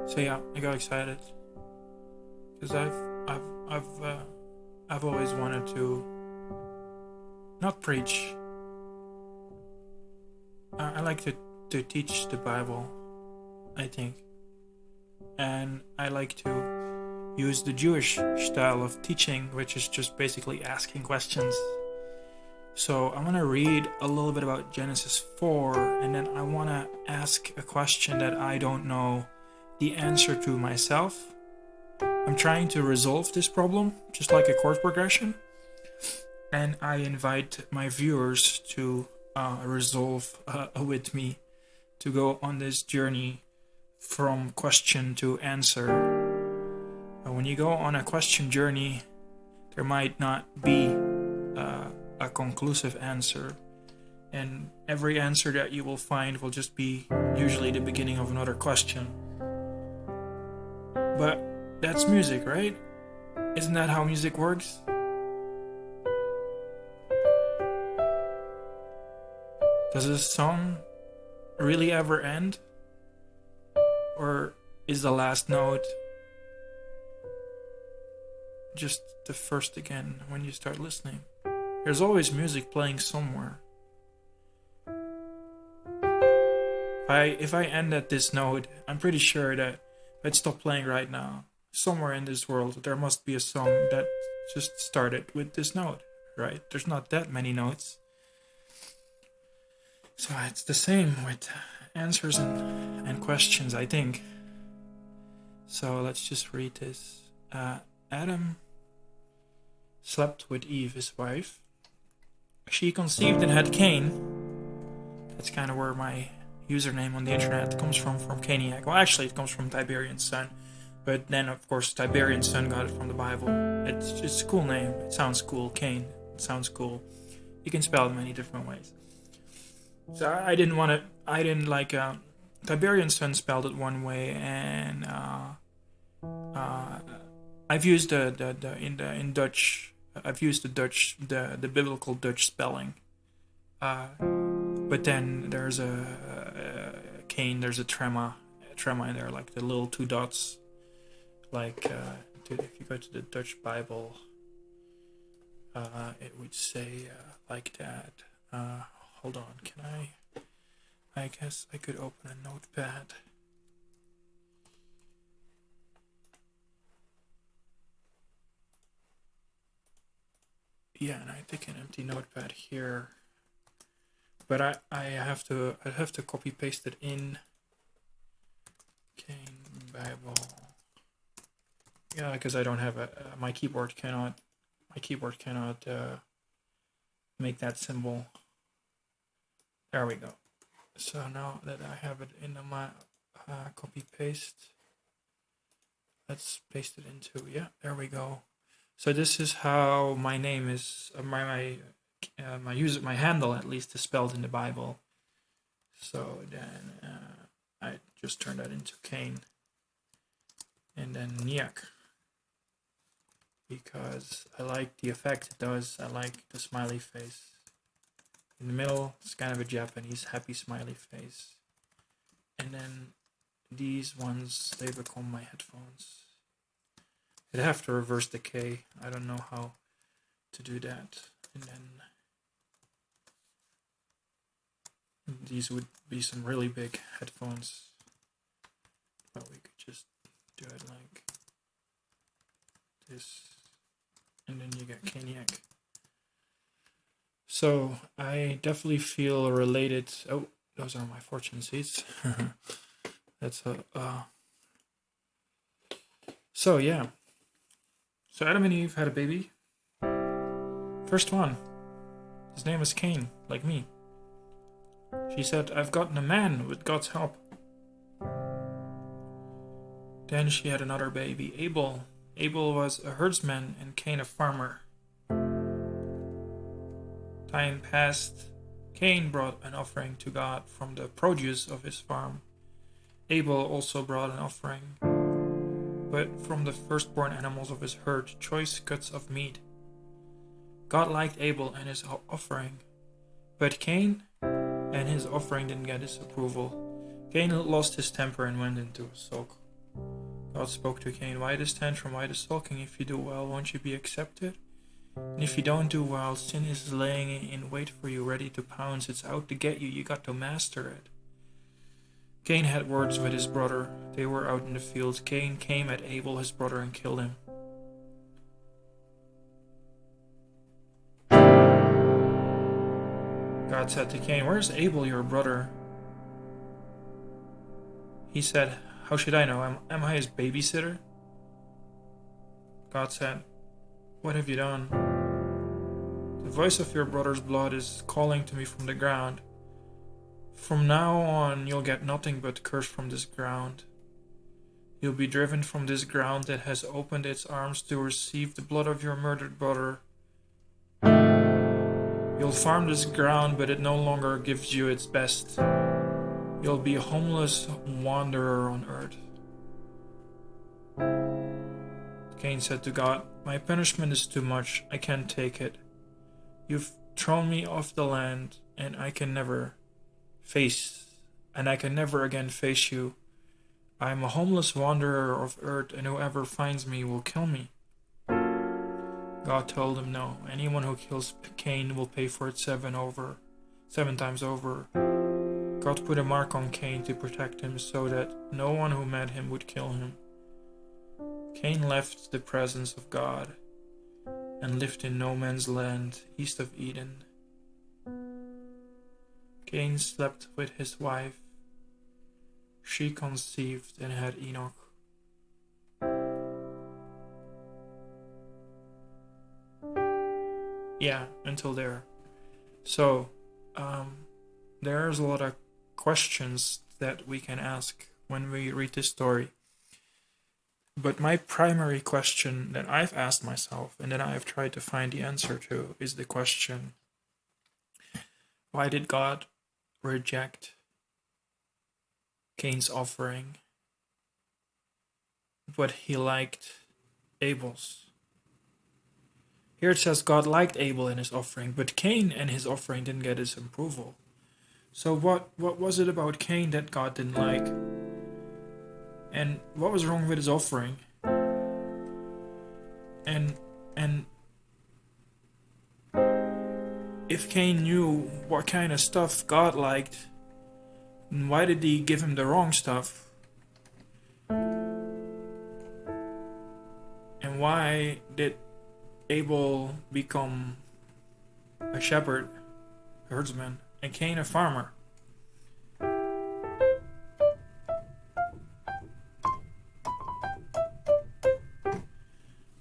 So yeah, I got excited because I've always wanted to not preach. I like to teach the Bible, I think, and I like to use the Jewish style of teaching, which is just basically asking questions. So I'm gonna read a little bit about Genesis 4, and then I wanna ask a question that I don't know the answer to myself. I'm trying to resolve this problem, just like a chord progression, and I invite my viewers to resolve with me, to go on this journey from question to answer. When you go on a question journey, there might not be a conclusive answer, and every answer that you will find will just be usually the beginning of another question. But that's music, right? Isn't that how music works? Does a song really ever end? Or is the last note just the first again when you start listening? There's always music playing somewhere. If I end at this note, I'm pretty sure that if I'd stop playing right now, somewhere in this world there must be a song that just started with this note, right? There's not that many notes. So it's the same with answers and questions, I think. So let's just read this. Adam slept with Eve, his wife. She conceived and had Cain. That's kind of where my username on the internet comes from Cainiac. Well, actually, it comes from Tiberian's son. But then, of course, Tiberian's son got it from the Bible. It's a cool name. It sounds cool. Cain. It sounds cool. You can spell it many different ways. So I didn't like Tiberian's son spelled it one way, and I've used in Dutch. I've used the biblical Dutch spelling. But then there's a Cain. There's a trema in there, like the little two dots. Like if you go to the Dutch Bible, it would say like that. Hold on, can I guess I could open a notepad. Yeah, and I take an empty notepad here. But I have to copy paste it in Cain Bible. Yeah, because I don't have my keyboard cannot make that symbol. There we go. So now that I have it in my copy paste, let's paste it into, yeah, there we go. So this is how my name is, my handle at least is spelled in the Bible. So then I just turn that into Cain, and then Niak, because I like the effect it does. I like the smiley face. In the middle, it's kind of a Japanese happy smiley face. And then these ones, they become my headphones. I'd have to reverse the K. I don't know how to do that. And then these would be some really big headphones. But we could just do it like this. And then you get Cainiac. So I definitely feel related. Oh, those are my fortune seeds. That's So yeah. So Adam and Eve had a baby. First one. His name was Cain, like me. She said, "I've gotten a man with God's help." Then she had another baby, Abel. Abel was a herdsman and Cain a farmer. Time passed. Cain brought an offering to God from the produce of his farm. Abel also brought an offering, but from the firstborn animals of his herd, choice cuts of meat. God liked Abel and his offering, but Cain and his offering didn't get his approval. Cain lost his temper and went into a sulk. God spoke to Cain, "Why this tantrum, why this sulking? If you do well, won't you be accepted? And if you don't do well, sin is laying in wait for you, ready to pounce. It's out to get you. You got to master it." Cain had words with his brother. They were out in the fields. Cain came at Abel, his brother, and killed him. God said to Cain, "Where's Abel, your brother?" He said, "How should I know? Am I his babysitter?" God said, "What have you done? The voice of your brother's blood is calling to me from the ground. From now on, you'll get nothing but curse from this ground. You'll be driven from this ground that has opened its arms to receive the blood of your murdered brother. You'll farm this ground, but it no longer gives you its best. You'll be a homeless wanderer on earth." Cain said to God, "My punishment is too much. I can't take it. You've thrown me off the land, and I can never again face you. I am a homeless wanderer of earth, and whoever finds me will kill me." God told him, "No, anyone who kills Cain will pay for it 7 times over. God put a mark on Cain to protect him so that no one who met him would kill him. Cain left the presence of God and lived in no man's land east of Eden. Cain slept with his wife. She conceived and had Enoch. Yeah, until there. So, there's a lot of questions that we can ask when we read this story. But my primary question that I've asked myself and that I've tried to find the answer to is the question, why did God reject Cain's offering, but he liked Abel's? Here it says God liked Abel and his offering, but Cain and his offering didn't get his approval. So what was it about Cain that God didn't like? And what was wrong with his offering? And if Cain knew what kind of stuff God liked, then why did he give him the wrong stuff? And why did Abel become a shepherd, a herdsman, and Cain a farmer?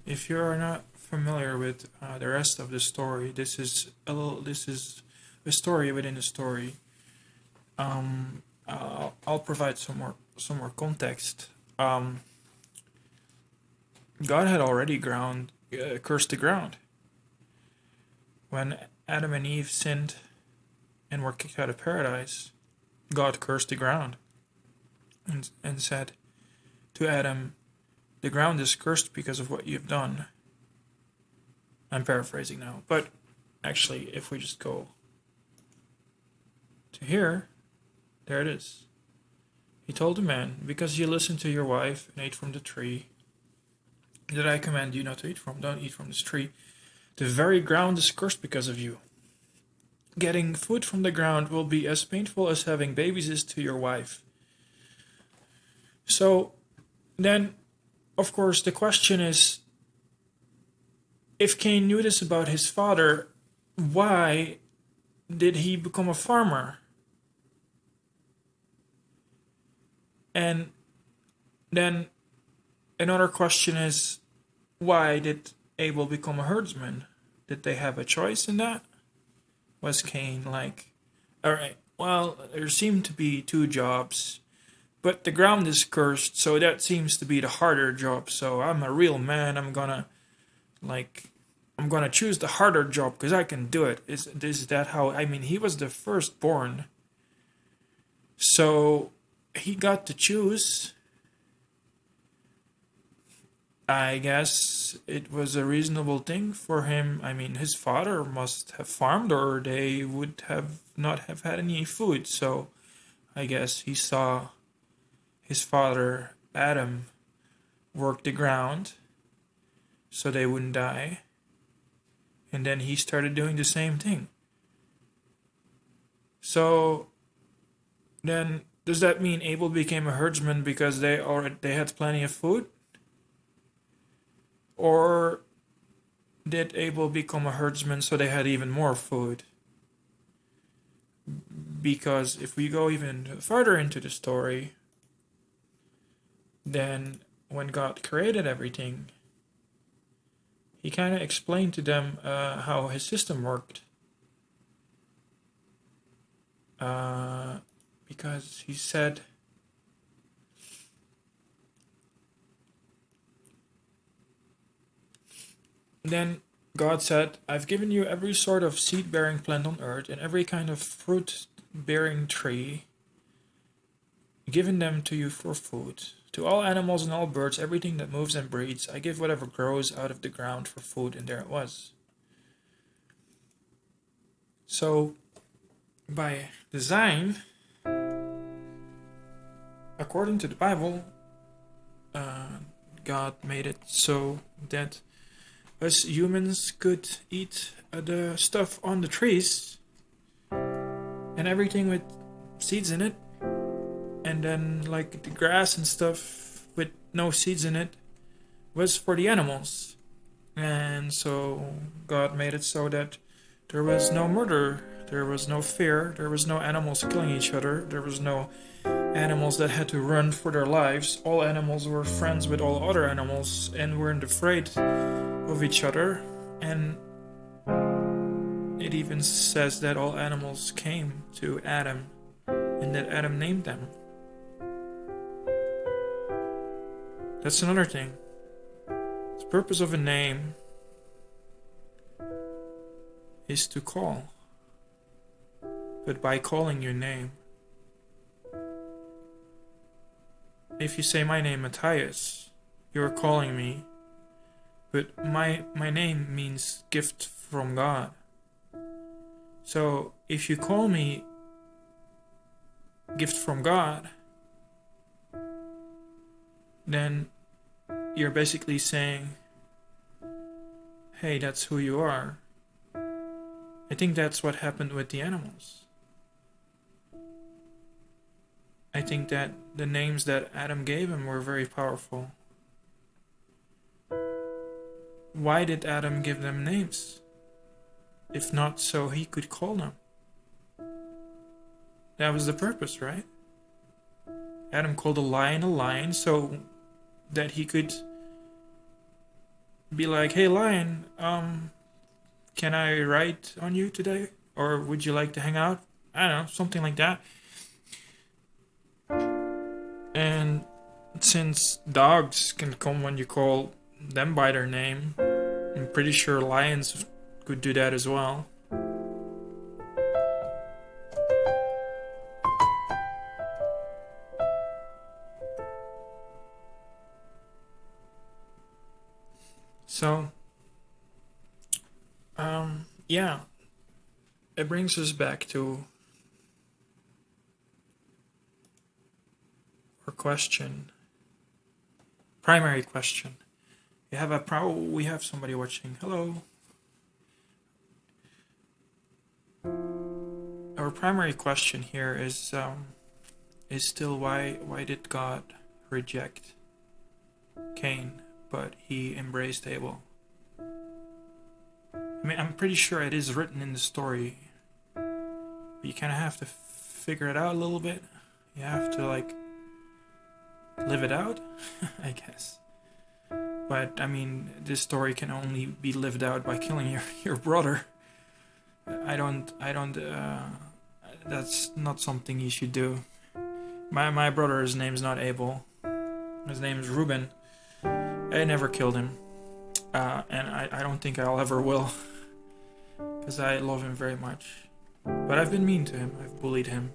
If you're not familiar with the rest of the story, this is a story within a story. I'll provide some more context. God had already cursed the ground when Adam and Eve sinned and were kicked out of paradise. God cursed the ground and said to Adam, "The ground is cursed because of what you've done." I'm paraphrasing now, but actually, if we just go to here, there it is. He told the man, "Because you listened to your wife and ate from the tree that I command you not to eat from, don't eat from this tree. The very ground is cursed because of you. Getting food from the ground will be as painful as having babies is to your wife." So then, of course, the question is, if Cain knew this about his father, why did he become a farmer? And then another question is, why did Abel become a herdsman? Did they have a choice in that? Was Cain like, all right, well, there seem to be 2 jobs, but the ground is cursed, so that seems to be the harder job. So I'm a real man. I'm gonna choose the harder job because I can do it. Is that how? I mean, he was the firstborn, so he got to choose. I guess it was a reasonable thing for him. I mean, his father must have farmed, or they would have not have had any food. So I guess he saw his father Adam work the ground so they wouldn't die. And then he started doing the same thing. So then, does that mean Abel became a herdsman because they had plenty of food? Or did Abel become a herdsman so they had even more food? Because if we go even further into the story, then when God created everything, he kind of explained to them how his system worked. Because he said, then God said, I've given you every sort of seed-bearing plant on earth and every kind of fruit-bearing tree, given them to you for food. To all animals and all birds, everything that moves and breathes, I give whatever grows out of the ground for food, and there it was. So, by design, according to the Bible, God made it so that us humans could eat the stuff on the trees and everything with seeds in it, and then like the grass and stuff with no seeds in it was for the animals. And so God made it so that there was no murder, there was no fear, there was no animals killing each other, there was no animals that had to run for their lives. All animals were friends with all other animals and weren't afraid of each other. And it even says that all animals came to Adam and that Adam named them. That's another thing. The purpose of a name is to call. But by calling your name, if you say my name Matthias, you're calling me. But my name means gift from God. So if you call me gift from God, then you're basically saying, hey, that's who you are. I think that's what happened with the animals. I think that the names that Adam gave him were very powerful. Why did Adam give them names? If not so he could call them. That was the purpose, right? Adam called a lion so that he could be like, hey lion, can I ride on you today? Or would you like to hang out? I don't know, something like that. And since dogs can come when you call them by their name, I'm pretty sure lions could do that as well. So, yeah, it brings us back to our question, primary question. We have somebody watching. Hello. Our primary question here is still why did God reject Cain, but he embraced Abel? I mean, I'm pretty sure it is written in the story, but you kind of have to figure it out a little bit. You have to live it out, I guess. But I mean, this story can only be lived out by killing your brother. I don't. That's not something you should do. My brother, his name's not Abel. His name's Reuben. I never killed him, and I don't think I'll ever will, because I love him very much. But I've been mean to him. I've bullied him,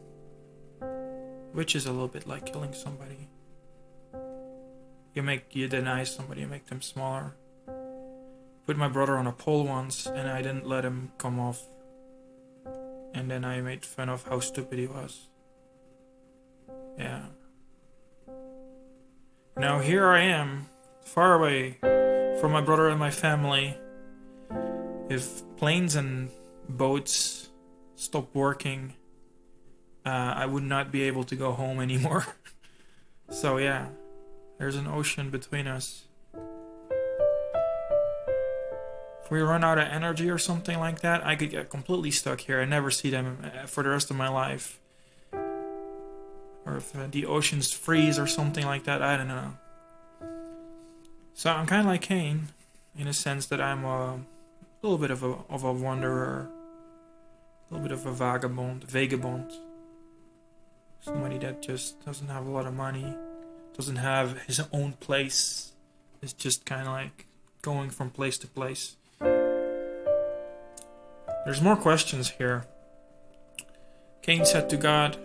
which is a little bit like killing somebody. You deny somebody, you make them smaller. Put my brother on a pole once, and I didn't let him come off. And then I made fun of how stupid he was. Yeah. Now here I am, far away from my brother and my family. If planes and boats stop working, I would not be able to go home anymore. So yeah, there's an ocean between us. If we run out of energy or something like that, I could get completely stuck here and never see them for the rest of my life. Or if the oceans freeze or something like that, I don't know. So I'm kind of like Cain, in a sense that I'm a little bit of a wanderer, a little bit of a vagabond. Somebody that just doesn't have a lot of money, doesn't have his own place, is just kind of like going from place to place. There's more questions here. Cain said to God,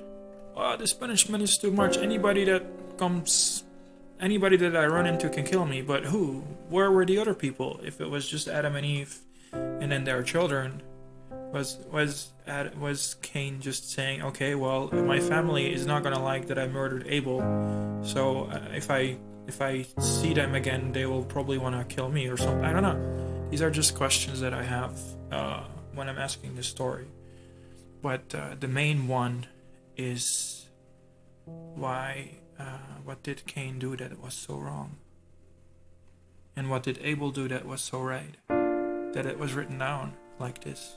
"Oh, this punishment is too much. Anybody that I run into can kill me, but who? Where were the other people? If it was just Adam and Eve, and then their children, was Cain just saying, okay, well, my family is not gonna like that I murdered Abel, so if I see them again, they will probably want to kill me or something. I don't know. These are just questions that I have when I'm asking this story. But the main one is what did Cain do that was so wrong? And what did Abel do that was so right? That it was written down like this.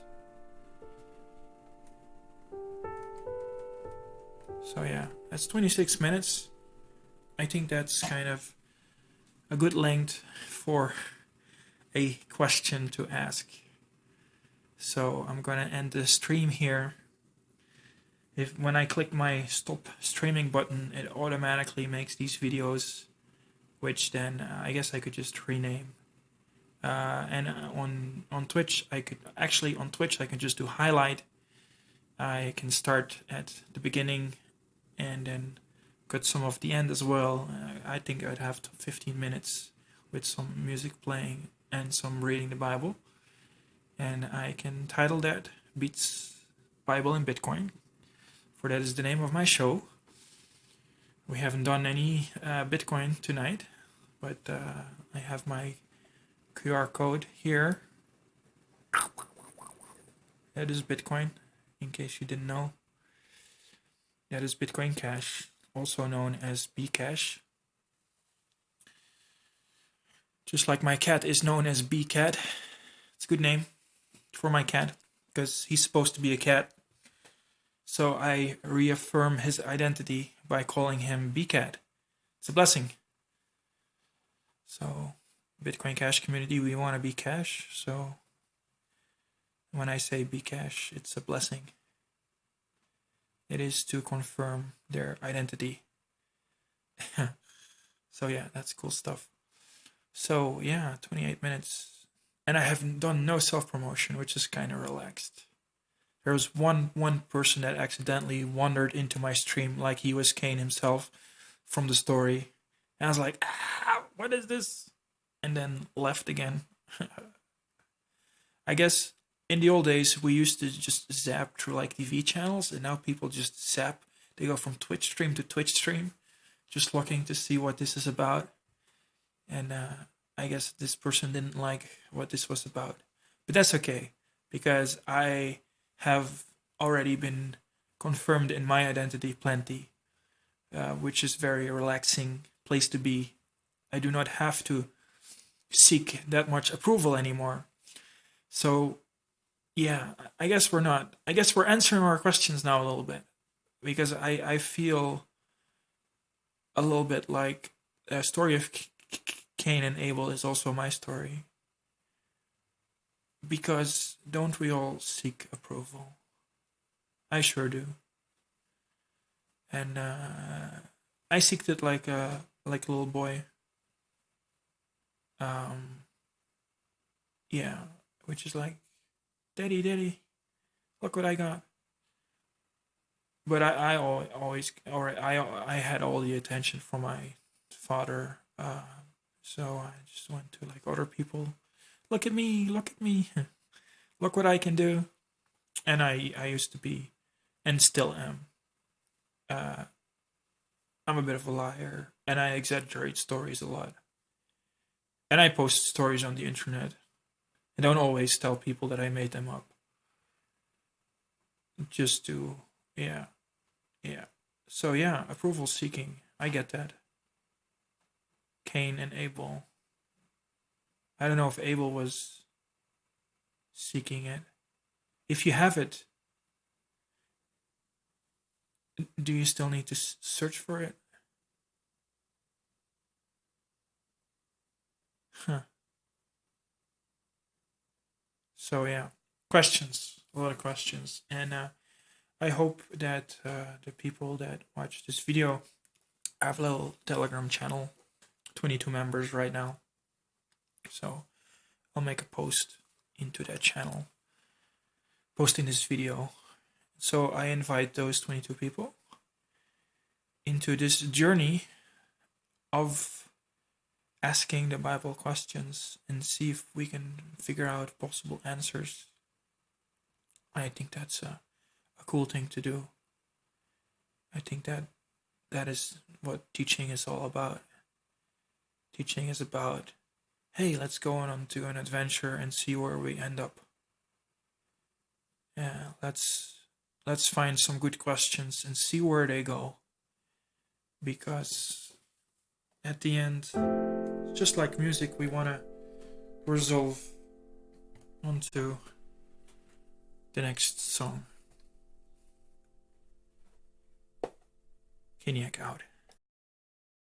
So yeah, that's 26 minutes. I think that's kind of a good length for a question to ask. So I'm gonna end the stream here. When I click my stop streaming button, it automatically makes these videos, which then I guess I could just rename. And on Twitch, I could just do highlight. I can start at the beginning and then cut some of the end as well. I think I'd have 15 minutes with some music playing and some reading the Bible. And I can title that Beats Bible and Bitcoin, for that is the name of my show. We haven't done any Bitcoin tonight, but I have my QR code here. That is Bitcoin, in case you didn't know. That is Bitcoin Cash, also known as Bcash. Just like my cat is known as Bcat. It's a good name for my cat, because he's supposed to be a cat. So I reaffirm his identity by calling him Bcat. It's a blessing. So, Bitcoin Cash community, we want to be cash. So, when I say Bcash, it's a blessing. It is to confirm their identity. So yeah, that's cool stuff. So yeah, 28 minutes. And I have done no self-promotion, which is kind of relaxed. There was one person that accidentally wandered into my stream like he was Cain himself from the story. And I was like, what is this? And then left again. I guess in the old days, we used to just zap through like TV channels, and now people just zap. They go from Twitch stream to Twitch stream, just looking to see what this is about. And I guess this person didn't like what this was about. But that's okay, because I have already been confirmed in my identity plenty, which is very relaxing place to be. I do not have to seek that much approval anymore. So, yeah, I guess we're answering our questions now a little bit, because I feel a little bit like the story of Cain and Abel is also my story. Because don't we all seek approval? I sure do. And I seeked it like a little boy. Yeah, which is like, Daddy, look what I got. But I had all the attention from my father. So I just went to like other people. Look at me, look what I can do. And I used to be, and still am. I'm a bit of a liar, and I exaggerate stories a lot. And I post stories on the internet. I don't always tell people that I made them up. Just to, yeah, yeah. So yeah, approval seeking. I get that. Cain and Abel. I don't know if Abel was seeking it. If you have it, do you still need to search for it? Huh. So yeah, questions, a lot of questions, and I hope that the people that watch this video have a little Telegram channel, 22 members right now. So I'll make a post into that channel, posting this video. So I invite those 22 people into this journey of asking the Bible questions and see if we can figure out possible answers. I think that's a cool thing to do. I think that is what teaching is all about. Teaching is about, hey, let's go on to an adventure and see where we end up. Yeah, let's find some good questions and see where they go. Because at the end, just like music, we want to resolve onto the next song. Keniak out.